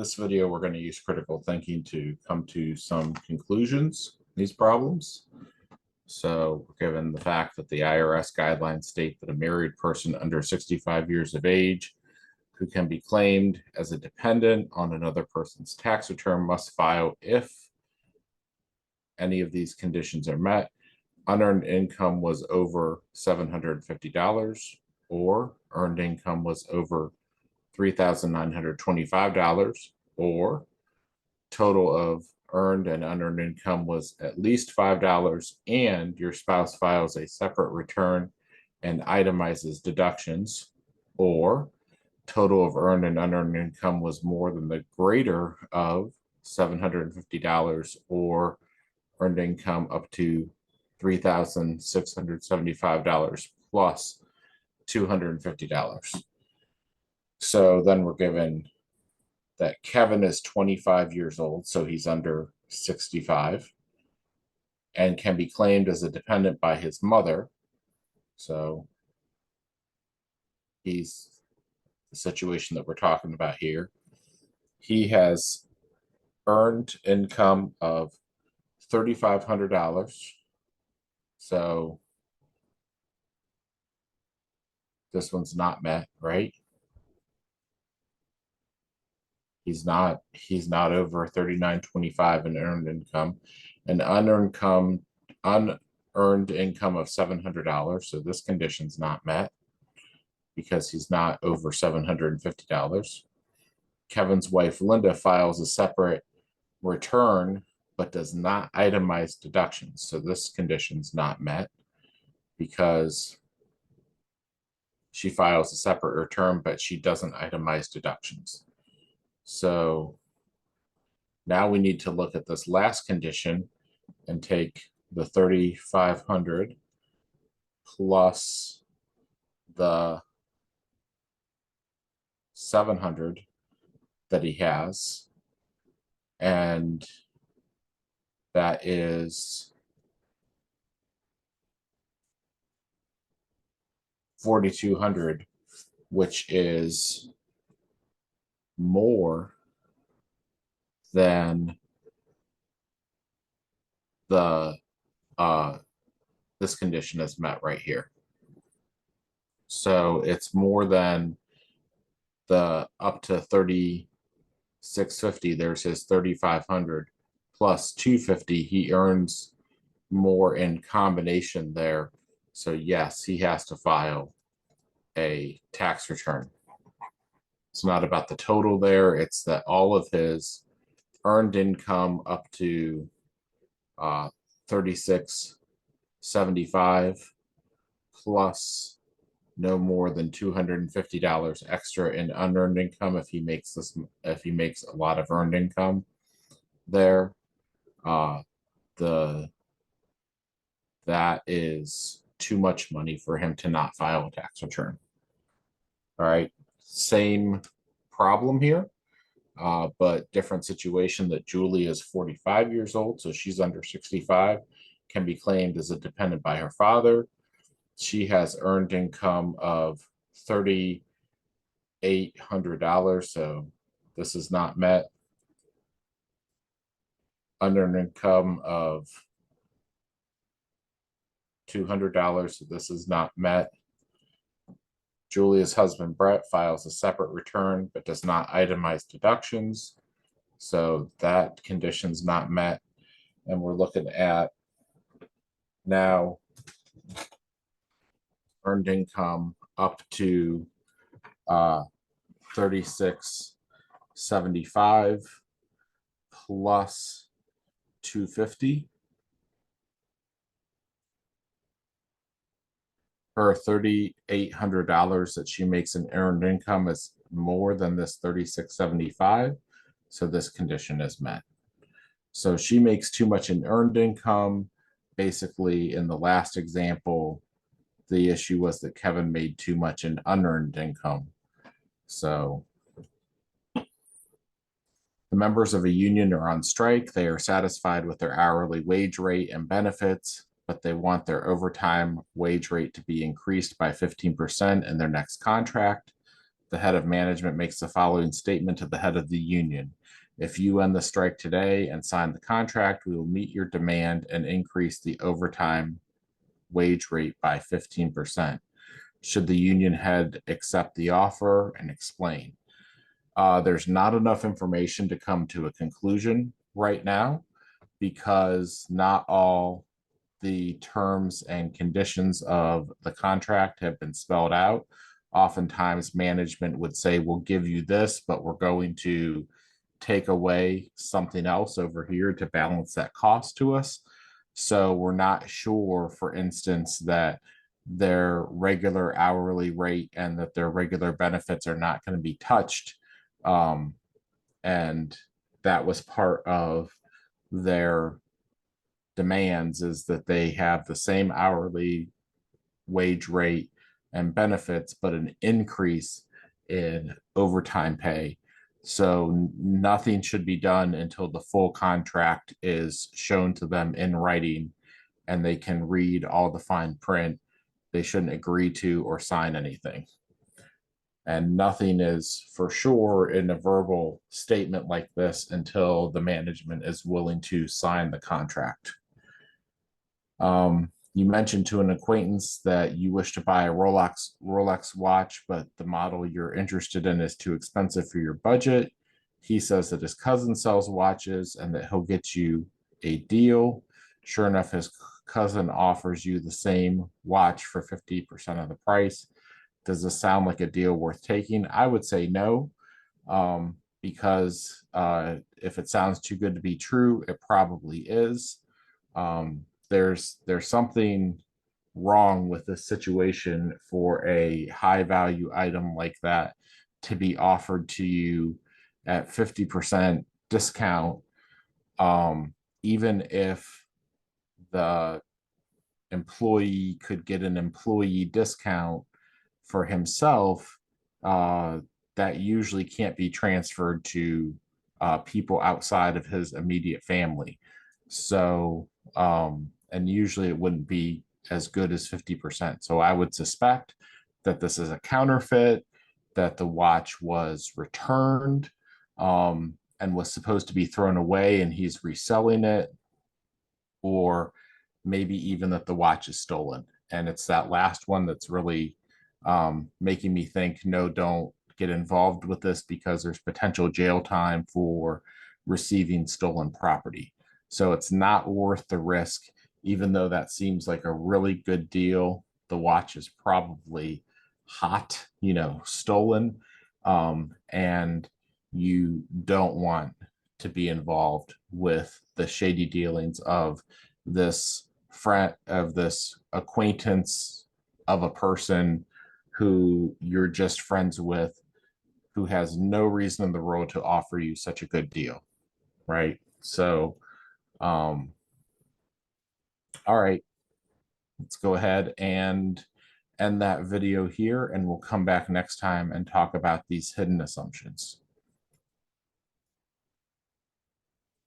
This video, we're going to use critical thinking to come to some conclusions in these problems. So given the fact that the IRS guidelines state that a married person under 65 years of age who can be claimed as a dependent on another person's tax return must file if any of these conditions are met: unearned income was over $750, or earned income was over $3,925, or total of earned and unearned income was at least $5, and your spouse files a separate return and itemizes deductions, or total of earned and unearned income was more than the greater of $750, or earned income up to $3,675 plus $250. So then we're given that Kevin is 25 years old, so he's under 65, and can be claimed as a dependent by his mother. So he's the situation that we're talking about here. He has earned income of $3,500. So this one's not met, right? He's not over 39.25 in earned income, and unearned income of $700. So this condition's not met because he's not over $750. Kevin's wife Linda files a separate return but does not itemize deductions. So this condition's not met because she files a separate return but she doesn't itemize deductions. So now we need to look at this last condition and take the 3,500 plus the 700 that he has, and that is 4,200, which is more than the this condition is met right here. So it's more than the up to 3,650. There's his 3,500 plus 250. He earns more in combination there. So yes, he has to file a tax return. It's not about the total there. It's that all of his earned income up to $3,675 plus no more than $250 extra in unearned income if he makes a lot of earned income there. That is too much money for him to not file a tax return. All right, same problem here, but different situation. That Julie is 45 years old, so she's under 65, can be claimed as a dependent by her father. She has earned income of $3,800, so this is not met. Unearned income of $200, so this is not met. Julia's husband, Brett, files a separate return but does not itemize deductions. So that condition's not met. And we're looking at now earned income up to $3,675 plus $250. Her $3,800 that she makes in earned income is more than this $3,675, so this condition is met. So she makes too much in earned income. Basically, in the last example, the issue was that Kevin made too much in unearned income. So the members of a union are on strike. They are satisfied with their hourly wage rate and benefits, but they want their overtime wage rate to be increased by 15% in their next contract. the head of management makes the following statement to the head of the union. If you end the strike today and sign the contract, we will meet your demand and increase the overtime wage rate by 15%. Should the union head accept the offer and explain? There's not enough information to come to a conclusion right now because not all the terms and conditions of the contract have been spelled out. Oftentimes, management would say, we'll give you this, but we're going to take away something else over here to balance that cost to us. So we're not sure, for instance, that their regular hourly rate and that their regular benefits are not going to be touched. And that was part of their demands, is that they have the same hourly wage rate and benefits, but an increase in overtime pay. So nothing should be done until the full contract is shown to them in writing and they can read all the fine print. They shouldn't agree to or sign anything. And nothing is for sure in a verbal statement like this until the management is willing to sign the contract. You mentioned to an acquaintance that you wish to buy a Rolex watch, but the model you're interested in is too expensive for your budget. He says that his cousin sells watches and that he'll get you a deal. Sure enough, his cousin offers you the same watch for 50% of the price. Does this sound like a deal worth taking? I would say no, because if it sounds too good to be true, it probably is. There's something wrong with this situation for a high value item like that to be offered to you at 50% discount, even if the employee could get an employee discount for himself, that usually can't be transferred to people outside of his immediate family. So, and usually it wouldn't be as good as 50%. So I would suspect that this is a counterfeit, that the watch was returned, and was supposed to be thrown away and he's reselling it, or maybe even that the watch is stolen. And it's that last one that's really making me think, no, don't get involved with this because there's potential jail time for receiving stolen property. So it's not worth the risk, even though that seems like a really good deal. The watch is probably hot, stolen, and you don't want to be involved with the shady dealings of this friend, of this acquaintance of a person who you're just friends with, who has no reason in the world to offer you such a good deal, right? So, all right, let's go ahead and end that video here, and we'll come back next time and talk about these hidden assumptions.